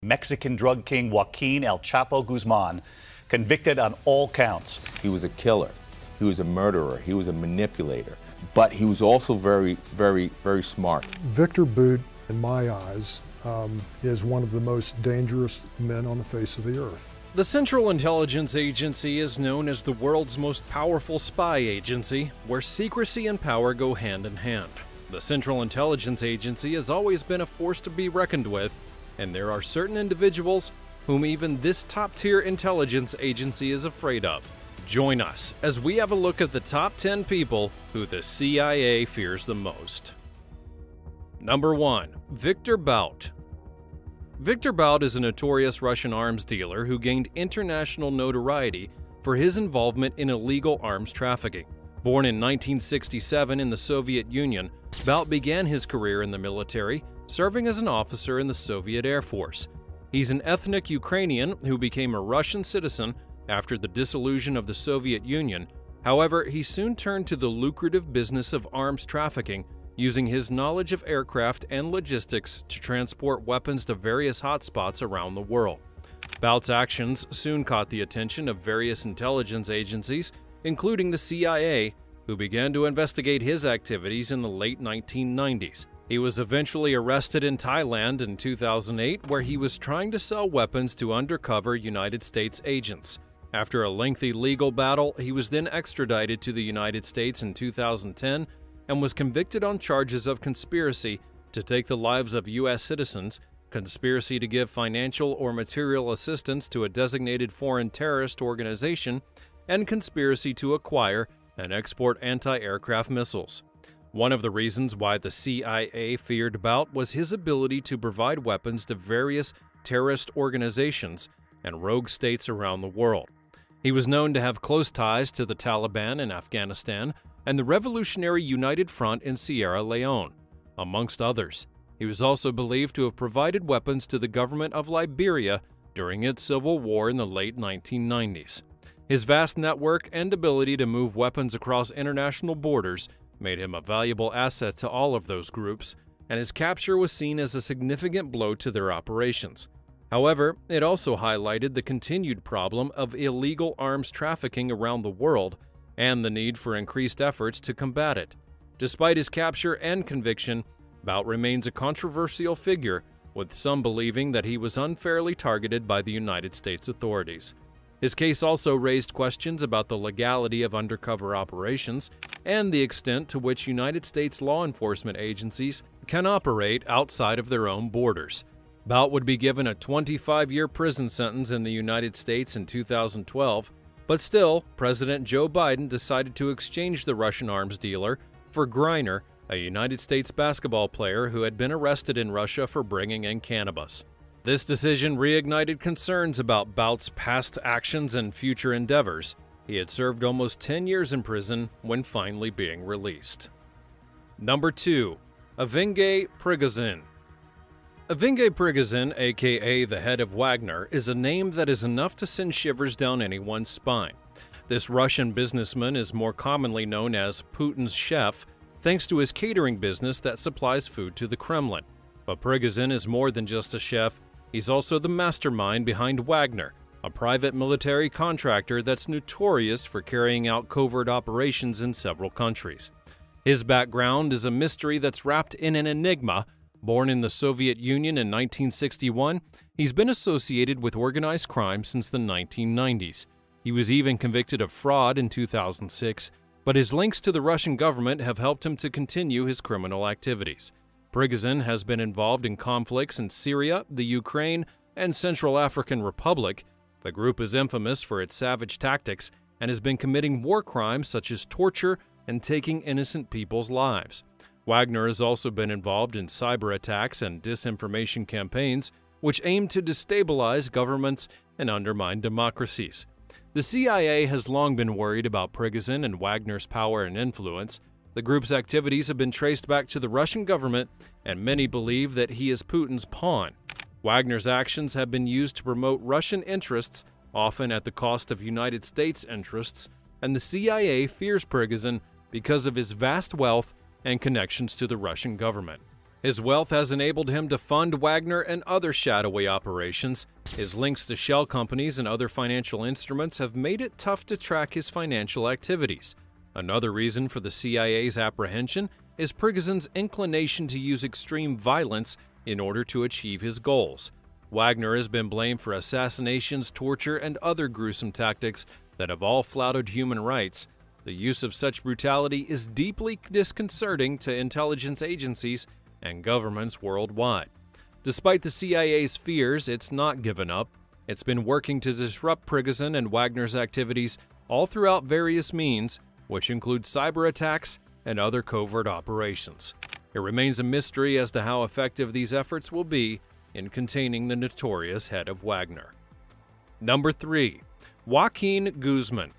Mexican drug king Joaquin El Chapo Guzman, convicted on all counts. He was a killer, he was a murderer, he was a manipulator, but he was also very smart. Victor Boot, in my eyes, is one of the most dangerous men on the face of the earth. The Central Intelligence Agency is known as the world's most powerful spy agency, where secrecy and power go hand in hand. The Central Intelligence Agency has always been a force to be reckoned with, and there are certain individuals whom even this top-tier intelligence agency is afraid of. Join us as we have a look at the top 10 people who the CIA fears the most. Number 1. Victor Bout. Victor Bout is a notorious Russian arms dealer who gained international notoriety for his involvement in illegal arms trafficking. Born in 1967 in the Soviet Union, Bout began his career in the military, serving as an officer in the Soviet Air Force. He's an ethnic Ukrainian who became a Russian citizen after the dissolution of the Soviet Union. However, he soon turned to the lucrative business of arms trafficking, using his knowledge of aircraft and logistics to transport weapons to various hotspots around the world. Bout's actions soon caught the attention of various intelligence agencies, including the CIA, who began to investigate his activities in the late 1990s. He was eventually arrested in Thailand in 2008, where he was trying to sell weapons to undercover United States agents. After a lengthy legal battle, he was then extradited to the United States in 2010 and was convicted on charges of conspiracy to take the lives of U.S. citizens, conspiracy to give financial or material assistance to a designated foreign terrorist organization, and conspiracy to acquire and export anti-aircraft missiles. One of the reasons why the CIA feared Bout was his ability to provide weapons to various terrorist organizations and rogue states around the world. He was known to have close ties to the Taliban in Afghanistan and the Revolutionary United Front in Sierra Leone, amongst others. He was also believed to have provided weapons to the government of Liberia during its civil war in the late 1990s. His vast network and ability to move weapons across international borders made him a valuable asset to all of those groups, and his capture was seen as a significant blow to their operations. However, it also highlighted the continued problem of illegal arms trafficking around the world and the need for increased efforts to combat it. Despite his capture and conviction, Bout remains a controversial figure, with some believing that he was unfairly targeted by the United States authorities. His case also raised questions about the legality of undercover operations and the extent to which United States law enforcement agencies can operate outside of their own borders. Bout would be given a 25-year prison sentence in the United States in 2012, but still, President Joe Biden decided to exchange the Russian arms dealer for Griner, a United States basketball player who had been arrested in Russia for bringing in cannabis. This decision reignited concerns about Bout's past actions and future endeavors. He had served almost 10 years in prison when finally being released. Number 2. Evgeny Prigozhin. Evgeny Prigozhin, aka the head of Wagner, is a name that is enough to send shivers down anyone's spine. This Russian businessman is more commonly known as Putin's chef, thanks to his catering business that supplies food to the Kremlin. But Prigozhin is more than just a chef. He's also the mastermind behind Wagner, a private military contractor that's notorious for carrying out covert operations in several countries. His background is a mystery that's wrapped in an enigma. Born in the Soviet Union in 1961, he's been associated with organized crime since the 1990s. He was even convicted of fraud in 2006, but his links to the Russian government have helped him to continue his criminal activities. Prigozhin has been involved in conflicts in Syria, the Ukraine, and Central African Republic. The group is infamous for its savage tactics and has been committing war crimes such as torture and taking innocent people's lives. Wagner has also been involved in cyber attacks and disinformation campaigns, which aim to destabilize governments and undermine democracies. The CIA has long been worried about Prigozhin and Wagner's power and influence. The group's activities have been traced back to the Russian government, and many believe that he is Putin's pawn. Wagner's actions have been used to promote Russian interests, often at the cost of United States interests, and the CIA fears Prigozhin because of his vast wealth and connections to the Russian government. His wealth has enabled him to fund Wagner and other shadowy operations. His links to shell companies and other financial instruments have made it tough to track his financial activities. Another reason for the CIA's apprehension is Prigozhin's inclination to use extreme violence in order to achieve his goals. Wagner has been blamed for assassinations, torture, and other gruesome tactics that have all flouted human rights. The use of such brutality is deeply disconcerting to intelligence agencies and governments worldwide. Despite the CIA's fears, it's not given up. It's been working to disrupt Prigozhin and Wagner's activities all throughout various means, which include cyber attacks and other covert operations. It remains a mystery as to how effective these efforts will be in containing the notorious head of Wagner. Number 3. Joaquin Guzman.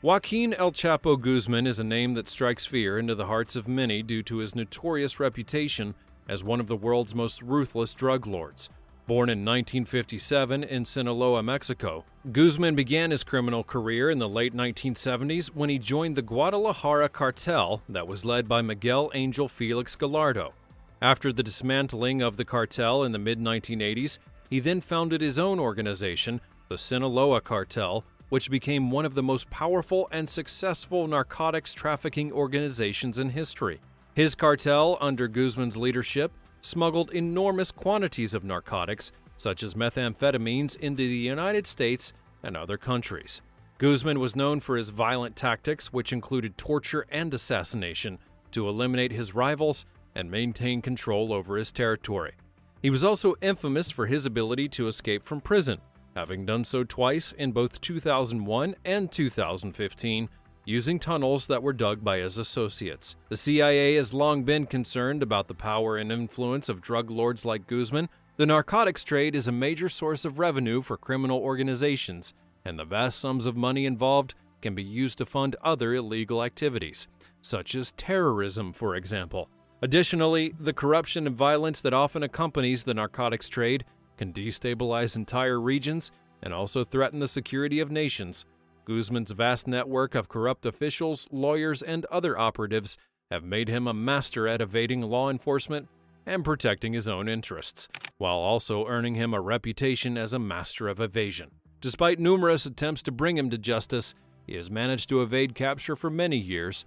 Joaquin El Chapo Guzman is a name that strikes fear into the hearts of many due to his notorious reputation as one of the world's most ruthless drug lords. Born in 1957 in Sinaloa, Mexico, Guzman began his criminal career in the late 1970s when he joined the Guadalajara cartel that was led by Miguel Angel Felix Gallardo. After the dismantling of the cartel in the mid-1980s, he then founded his own organization, the Sinaloa Cartel, which became one of the most powerful and successful narcotics trafficking organizations in history. His cartel, under Guzman's leadership, smuggled enormous quantities of narcotics, such as methamphetamines, into the United States and other countries. Guzman was known for his violent tactics, which included torture and assassination, to eliminate his rivals and maintain control over his territory. He was also infamous for his ability to escape from prison, having done so twice in both 2001 and 2015, using tunnels that were dug by his associates. The CIA has long been concerned about the power and influence of drug lords like Guzman. The narcotics trade is a major source of revenue for criminal organizations, and the vast sums of money involved can be used to fund other illegal activities, such as terrorism, for example. Additionally, the corruption and violence that often accompanies the narcotics trade can destabilize entire regions and also threaten the security of nations. Guzman's vast network of corrupt officials, lawyers, and other operatives have made him a master at evading law enforcement and protecting his own interests, while also earning him a reputation as a master of evasion. Despite numerous attempts to bring him to justice, he has managed to evade capture for many years.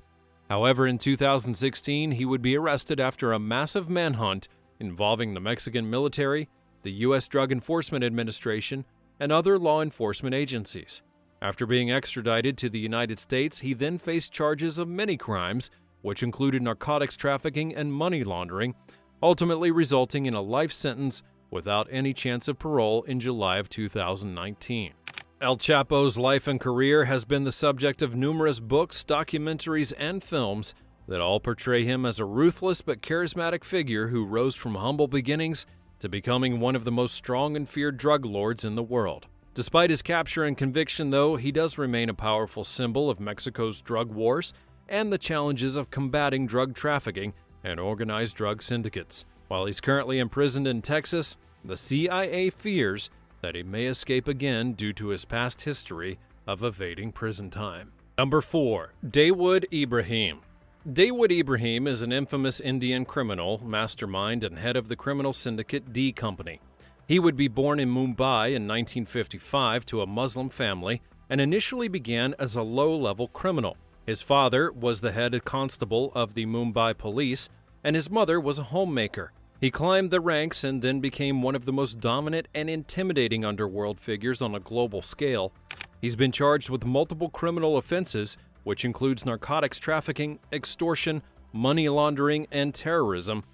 However, in 2016, he would be arrested after a massive manhunt involving the Mexican military, the U.S. Drug Enforcement Administration, and other law enforcement agencies. After being extradited to the United States, he then faced charges of many crimes, which included narcotics trafficking and money laundering, ultimately resulting in a life sentence without any chance of parole in July of 2019. El Chapo's life and career has been the subject of numerous books, documentaries, and films that all portray him as a ruthless but charismatic figure who rose from humble beginnings to becoming one of the most strong and feared drug lords in the world. Despite his capture and conviction, though, he does remain a powerful symbol of Mexico's drug wars and the challenges of combating drug trafficking and organized drug syndicates. While he's currently imprisoned in Texas, the CIA fears that he may escape again due to his past history of evading prison time. Number 4. Dawood Ibrahim. Dawood Ibrahim is an infamous Indian criminal, mastermind, and head of the criminal syndicate D Company. He would be born in Mumbai in 1955 to a Muslim family and initially began as a low-level criminal. His father was the head constable of the Mumbai police, and his mother was a homemaker. He climbed the ranks and then became one of the most dominant and intimidating underworld figures on a global scale. He's been charged with multiple criminal offenses, which includes narcotics trafficking, extortion, money laundering, and terrorism.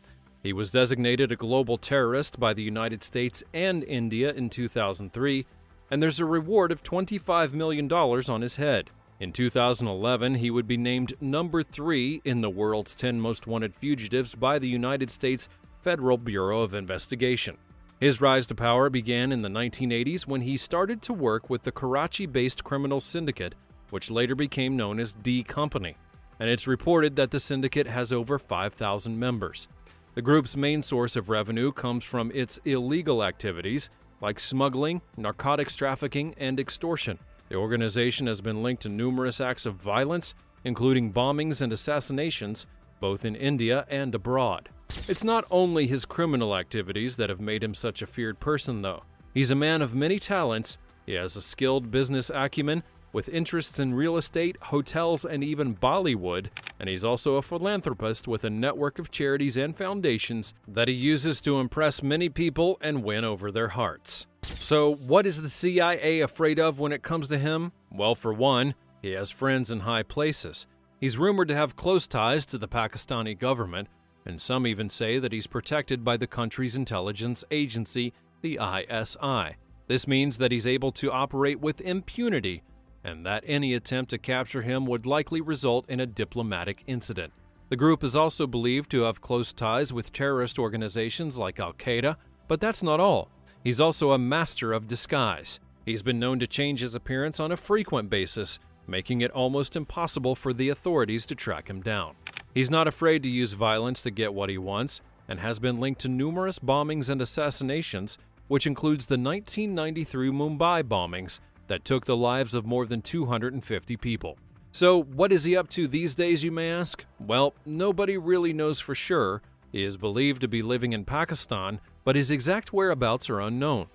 He was designated a global terrorist by the United States and India in 2003, and there's a reward of $25 million on his head. In 2011, he would be named number 3 in the world's 10 most wanted fugitives by the United States Federal Bureau of Investigation. His rise to power began in the 1980s when he started to work with the Karachi-based criminal syndicate, which later became known as D Company, and it's reported that the syndicate has over 5,000 members. The group's main source of revenue comes from its illegal activities, like smuggling, narcotics trafficking, and extortion. The organization has been linked to numerous acts of violence, including bombings and assassinations, both in India and abroad. It's not only his criminal activities that have made him such a feared person, though. He's a man of many talents. He has a skilled business acumen with interests in real estate, hotels, and even Bollywood, and he's also a philanthropist with a network of charities and foundations that he uses to impress many people and win over their hearts. So, what is the CIA afraid of when it comes to him? Well, for one, he has friends in high places. He's rumored to have close ties to the Pakistani government, and some even say that he's protected by the country's intelligence agency, the ISI. This means that he's able to operate with impunity, and that any attempt to capture him would likely result in a diplomatic incident. The group is also believed to have close ties with terrorist organizations like Al-Qaeda, but that's not all. He's also a master of disguise. He's been known to change his appearance on a frequent basis, making it almost impossible for the authorities to track him down. He's not afraid to use violence to get what he wants, and has been linked to numerous bombings and assassinations, which includes the 1993 Mumbai bombings that took the lives of more than 250 people. So, what is he up to these days, you may ask? Well, nobody really knows for sure. He is believed to be living in Pakistan, but his exact whereabouts are unknown.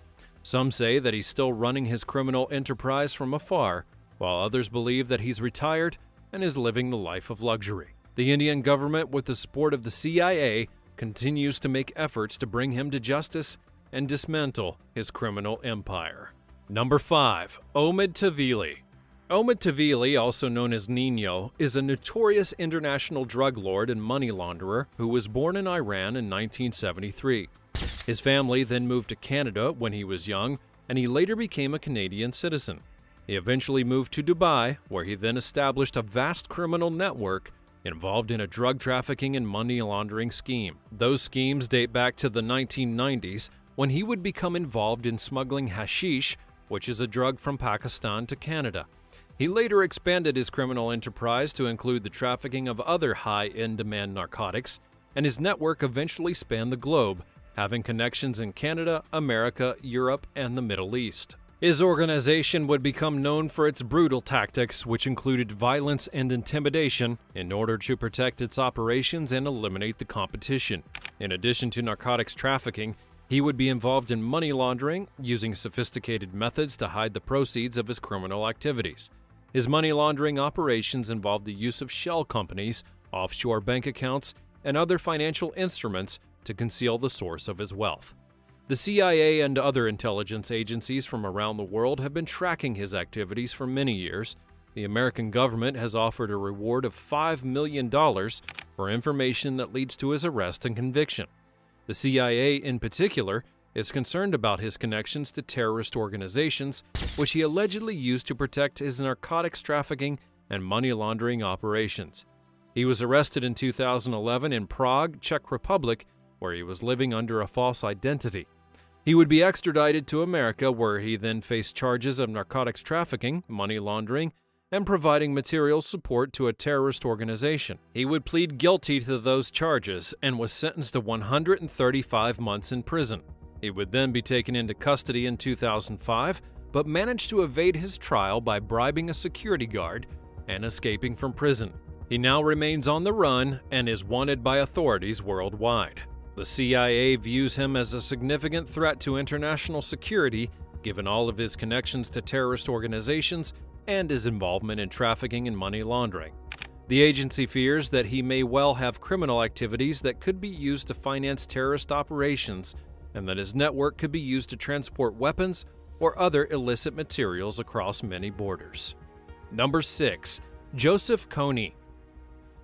Some say that he's still running his criminal enterprise from afar, while others believe that he's retired and is living the life of luxury. The Indian government, with the support of the CIA, continues to make efforts to bring him to justice and dismantle his criminal empire. Number 5. Omid Tavili. Omid Tavili, also known as Nino, is a notorious international drug lord and money launderer who was born in Iran in 1973. His family then moved to Canada when he was young, and he later became a Canadian citizen. He eventually moved to Dubai, where he then established a vast criminal network involved in a drug trafficking and money laundering scheme. Those schemes date back to the 1990s, when he would become involved in smuggling hashish, which is a drug from Pakistan, to Canada. He later expanded his criminal enterprise to include the trafficking of other high-in-demand narcotics, and his network eventually spanned the globe, having connections in Canada, America, Europe, and the Middle East. His organization would become known for its brutal tactics, which included violence and intimidation, in order to protect its operations and eliminate the competition. In addition to narcotics trafficking, he would be involved in money laundering, using sophisticated methods to hide the proceeds of his criminal activities. His money laundering operations involved the use of shell companies, offshore bank accounts, and other financial instruments to conceal the source of his wealth. The CIA and other intelligence agencies from around the world have been tracking his activities for many years. The American government has offered a reward of $5 million for information that leads to his arrest and conviction. The CIA, in particular, is concerned about his connections to terrorist organizations, which he allegedly used to protect his narcotics trafficking and money laundering operations. He was arrested in 2011 in Prague, Czech Republic, where he was living under a false identity. He would be extradited to America, where he then faced charges of narcotics trafficking, money laundering, and providing material support to a terrorist organization. He would plead guilty to those charges and was sentenced to 135 months in prison. He would then be taken into custody in 2005, but managed to evade his trial by bribing a security guard and escaping from prison. He now remains on the run and is wanted by authorities worldwide. The CIA views him as a significant threat to international security, given all of his connections to terrorist organizations and his involvement in trafficking and money laundering. The agency fears that he may well have criminal activities that could be used to finance terrorist operations, and that his network could be used to transport weapons or other illicit materials across many borders. Number 6. Joseph Kony.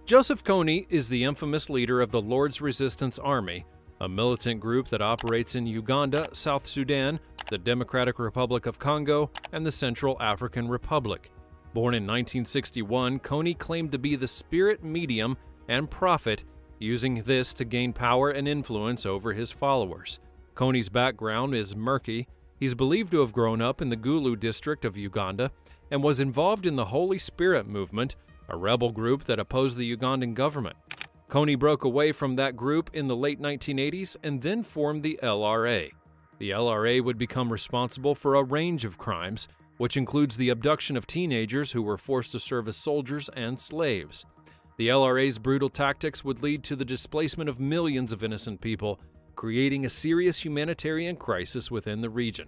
Joseph Kony is the infamous leader of the Lord's Resistance Army, a militant group that operates in Uganda, South Sudan, the Democratic Republic of Congo, and the Central African Republic. Born in 1961, Kony claimed to be the spirit medium and prophet, using this to gain power and influence over his followers. Kony's background is murky. He's believed to have grown up in the Gulu district of Uganda and was involved in the Holy Spirit movement, a rebel group that opposed the Ugandan government. Kony broke away from that group in the late 1980s and then formed the LRA. The LRA would become responsible for a range of crimes, which includes the abduction of teenagers who were forced to serve as soldiers and slaves. The LRA's brutal tactics would lead to the displacement of millions of innocent people, creating a serious humanitarian crisis within the region.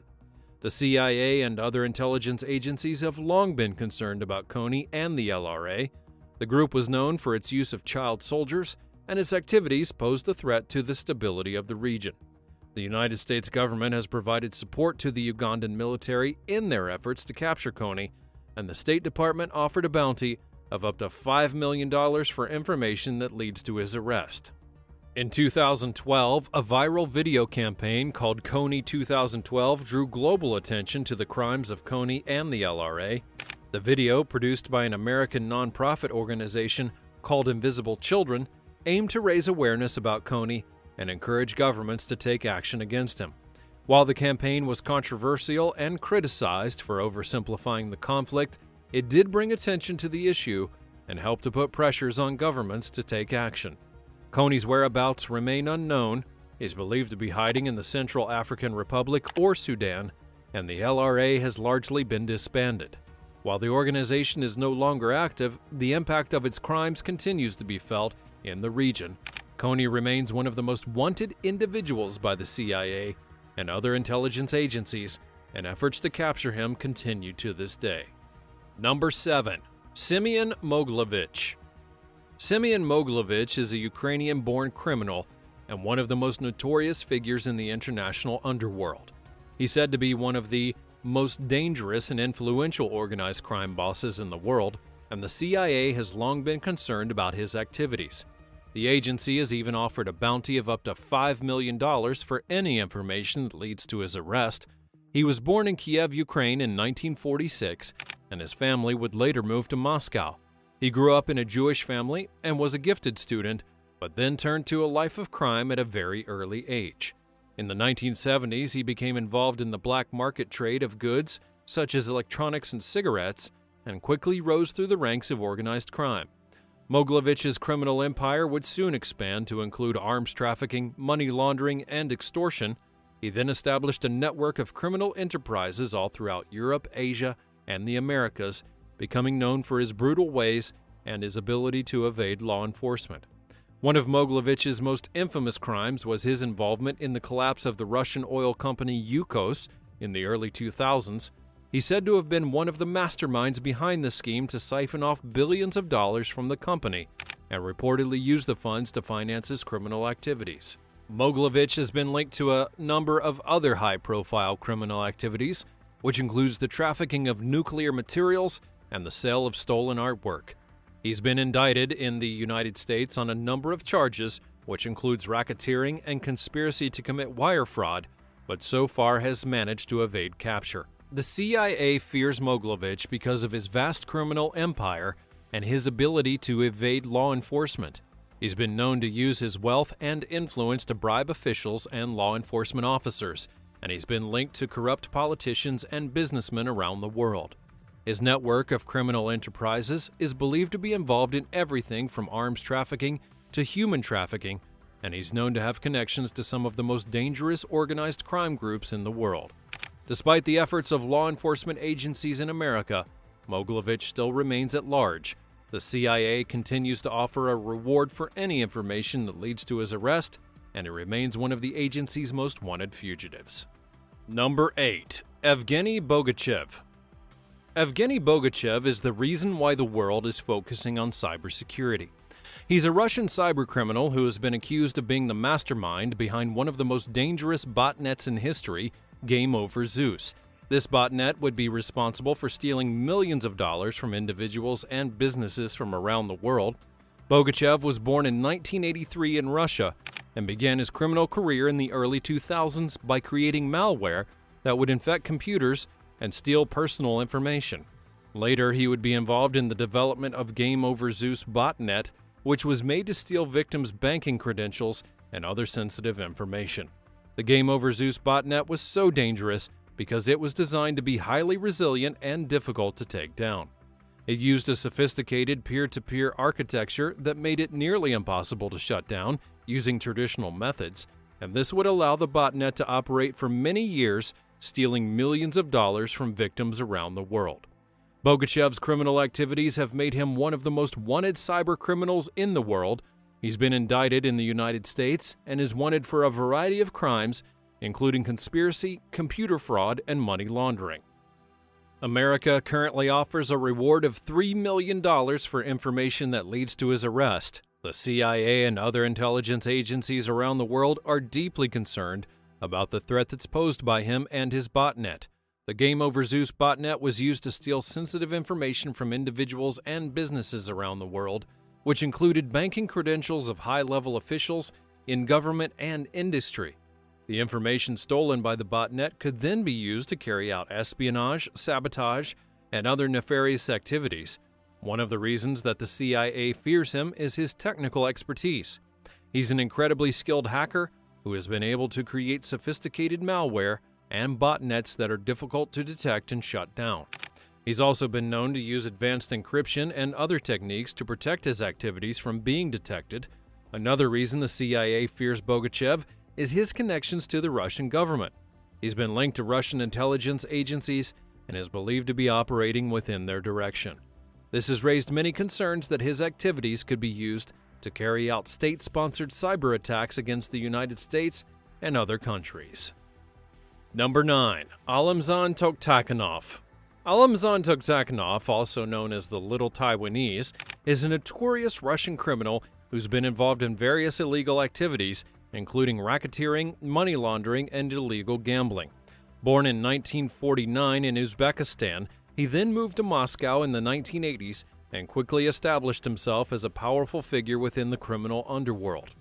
The CIA and other intelligence agencies have long been concerned about Kony and the LRA. The group was known for its use of child soldiers, and its activities posed a threat to the stability of the region. The United States government has provided support to the Ugandan military in their efforts to capture Kony, and the State Department offered a bounty of up to $5 million for information that leads to his arrest. In 2012, a viral video campaign called Kony 2012 drew global attention to the crimes of Kony and the LRA. The video, produced by an American nonprofit organization called Invisible Children, aimed to raise awareness about Kony and encourage governments to take action against him. While the campaign was controversial and criticized for oversimplifying the conflict, it did bring attention to the issue and helped to put pressures on governments to take action. Kony's whereabouts remain unknown. He is believed to be hiding in the Central African Republic or Sudan, and the LRA has largely been disbanded. While the organization is no longer active, the impact of its crimes continues to be felt in the region. Kony remains one of the most wanted individuals by the CIA and other intelligence agencies, and efforts to capture him continue to this day. Number 7. Simeon Mogilevich. Simeon Mogilevich is a Ukrainian-born criminal and one of the most notorious figures in the international underworld. He's said to be one of the most dangerous and influential organized crime bosses in the world, and the CIA has long been concerned about his activities. The agency has even offered a bounty of up to $5 million for any information that leads to his arrest. He was born in Kiev, Ukraine in 1946, and his family would later move to Moscow. He grew up in a Jewish family and was a gifted student, but then turned to a life of crime at a very early age. In the 1970s, he became involved in the black market trade of goods such as electronics and cigarettes, and quickly rose through the ranks of organized crime. Mogilevich's criminal empire would soon expand to include arms trafficking, money laundering, and extortion. He then established a network of criminal enterprises all throughout Europe, Asia, and the Americas, becoming known for his brutal ways and his ability to evade law enforcement. One of Mogilevich's most infamous crimes was his involvement in the collapse of the Russian oil company Yukos in the early 2000s. He's said to have been one of the masterminds behind the scheme to siphon off billions of dollars from the company and reportedly use the funds to finance his criminal activities. Mogilevich has been linked to a number of other high-profile criminal activities, which includes the trafficking of nuclear materials and the sale of stolen artwork. He's been indicted in the United States on a number of charges, which includes racketeering and conspiracy to commit wire fraud, but so far has managed to evade capture. The CIA fears Mogilevich because of his vast criminal empire and his ability to evade law enforcement. He's been known to use his wealth and influence to bribe officials and law enforcement officers, and he's been linked to corrupt politicians and businessmen around the world. His network of criminal enterprises is believed to be involved in everything from arms trafficking to human trafficking, and he's known to have connections to some of the most dangerous organized crime groups in the world. Despite the efforts of law enforcement agencies in America, Mogilevich still remains at large. The CIA continues to offer a reward for any information that leads to his arrest, and he remains one of the agency's most wanted fugitives. Number 8. Evgeny Bogachev. Evgeny Bogachev is the reason why the world is focusing on cybersecurity. He's a Russian cybercriminal who has been accused of being the mastermind behind one of the most dangerous botnets in history, Game Over Zeus. This botnet would be responsible for stealing millions of dollars from individuals and businesses from around the world. Bogachev was born in 1983 in Russia and began his criminal career in the early 2000s by creating malware that would infect computers and steal personal information. Later, he would be involved in the development of Game Over Zeus botnet, which was made to steal victims' banking credentials and other sensitive information. The Game Over Zeus botnet was so dangerous because it was designed to be highly resilient and difficult to take down. It used a sophisticated peer-to-peer architecture that made it nearly impossible to shut down using traditional methods, and this would allow the botnet to operate for many years, stealing millions of dollars from victims around the world. Bogachev's criminal activities have made him one of the most wanted cyber criminals in the world. He's been indicted in the United States and is wanted for a variety of crimes, including conspiracy, computer fraud, and money laundering. America currently offers a reward of $3 million for information that leads to his arrest. The CIA and other intelligence agencies around the world are deeply concerned about the threat that's posed by him and his botnet. The Game Over Zeus botnet was used to steal sensitive information from individuals and businesses around the world, which included banking credentials of high-level officials in government and industry. The information stolen by the botnet could then be used to carry out espionage, sabotage, and other nefarious activities. One of the reasons that the CIA fears him is his technical expertise. He's an incredibly skilled hacker who has been able to create sophisticated malware and botnets that are difficult to detect and shut down. He's also been known to use advanced encryption and other techniques to protect his activities from being detected. Another reason the CIA fears Bogachev is his connections to the Russian government. He's been linked to Russian intelligence agencies and is believed to be operating within their direction. This has raised many concerns that his activities could be used to carry out state-sponsored cyber attacks against the United States and other countries. Number 9. Alamzhan Toktakhanov. Alamzhan Toktakhanov, also known as the Little Taiwanese, is a notorious Russian criminal who's been involved in various illegal activities, including racketeering, money laundering, and illegal gambling. Born in 1949 in Uzbekistan, he then moved to Moscow in the 1980s and quickly established himself as a powerful figure within the criminal underworld.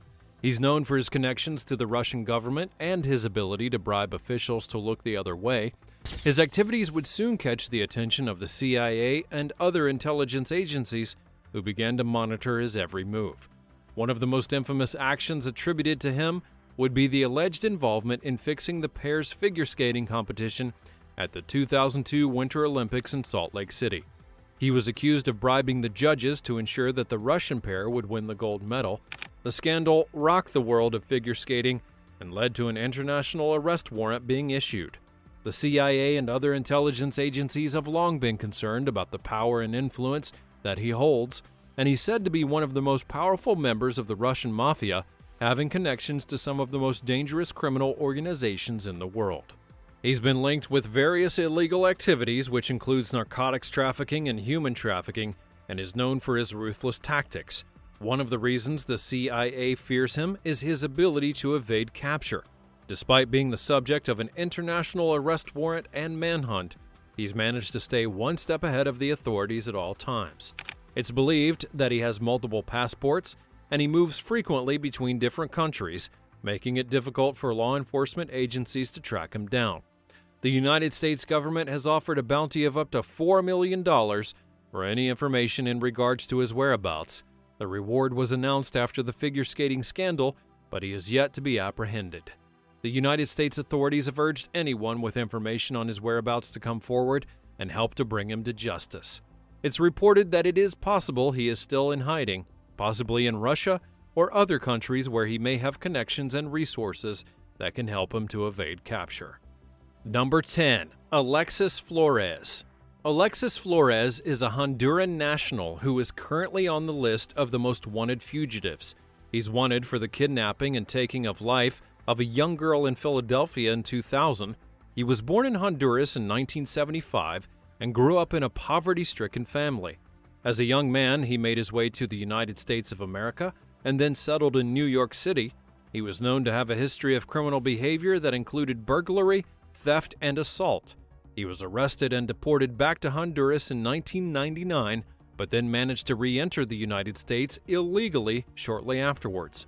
He's known for his connections to the Russian government and his ability to bribe officials to look the other way. His activities would soon catch the attention of the CIA and other intelligence agencies, who began to monitor his every move. One of the most infamous actions attributed to him would be the alleged involvement in fixing the pair's figure skating competition at the 2002 Winter Olympics in Salt Lake City. He was accused of bribing the judges to ensure that the Russian pair would win the gold medal. The scandal rocked the world of figure skating and led to an international arrest warrant being issued. The CIA and other intelligence agencies have long been concerned about the power and influence that he holds, and he's said to be one of the most powerful members of the Russian mafia, having connections to some of the most dangerous criminal organizations in the world. He's been linked with various illegal activities, which includes narcotics trafficking and human trafficking, and is known for his ruthless tactics. One of the reasons the CIA fears him is his ability to evade capture. Despite being the subject of an international arrest warrant and manhunt, he's managed to stay one step ahead of the authorities at all times. It's believed that he has multiple passports, and he moves frequently between different countries, making it difficult for law enforcement agencies to track him down. The United States government has offered a bounty of up to $4 million for any information in regards to his whereabouts. The reward was announced after the figure skating scandal, but he is yet to be apprehended. The United States authorities have urged anyone with information on his whereabouts to come forward and help to bring him to justice. It's reported that it is possible he is still in hiding, possibly in Russia or other countries where he may have connections and resources that can help him to evade capture. Number 10. Alexis Flores. Alexis Flores is a Honduran national who is currently on the list of the most wanted fugitives. He's wanted for the kidnapping and taking of life of a young girl in Philadelphia in 2000. He was born in Honduras in 1975 and grew up in a poverty-stricken family. As a young man, he made his way to the United States of America and then settled in New York City. He was known to have a history of criminal behavior that included burglary, theft, and assault. He was arrested and deported back to Honduras in 1999, but then managed to re-enter the United States illegally shortly afterwards.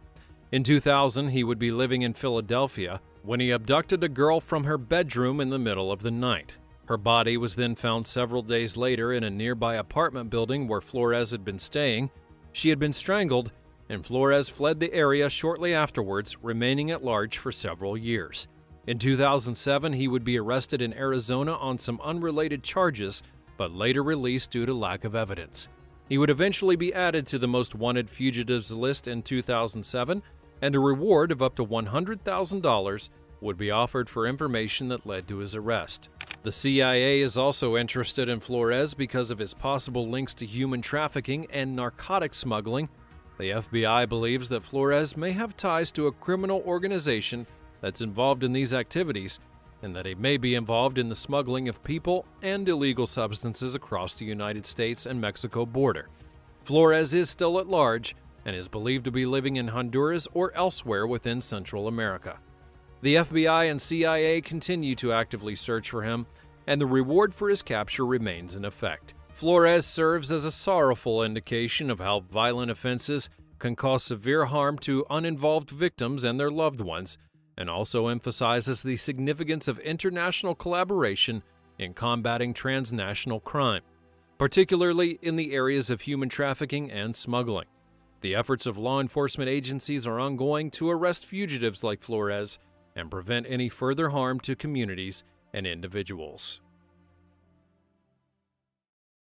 In 2000, he would be living in Philadelphia when he abducted a girl from her bedroom in the middle of the night. Her body was then found several days later in a nearby apartment building where Flores had been staying. She had been strangled, and Flores fled the area shortly afterwards, remaining at large for several years. In 2007, he would be arrested in Arizona on some unrelated charges, but later released due to lack of evidence. He would eventually be added to the most wanted fugitives list in 2007, and a reward of up to $100,000 would be offered for information that led to his arrest. The CIA is also interested in Flores because of his possible links to human trafficking and narcotics smuggling. The FBI believes that Flores may have ties to a criminal organization that's involved in these activities, and that he may be involved in the smuggling of people and illegal substances across the United States and Mexico border. Flores is still at large and is believed to be living in Honduras or elsewhere within Central America. The FBI and CIA continue to actively search for him, and the reward for his capture remains in effect. Flores serves as a sorrowful indication of how violent offenses can cause severe harm to uninvolved victims and their loved ones, and also emphasizes the significance of international collaboration in combating transnational crime, particularly in the areas of human trafficking and smuggling. The efforts of law enforcement agencies are ongoing to arrest fugitives like Flores and prevent any further harm to communities and individuals.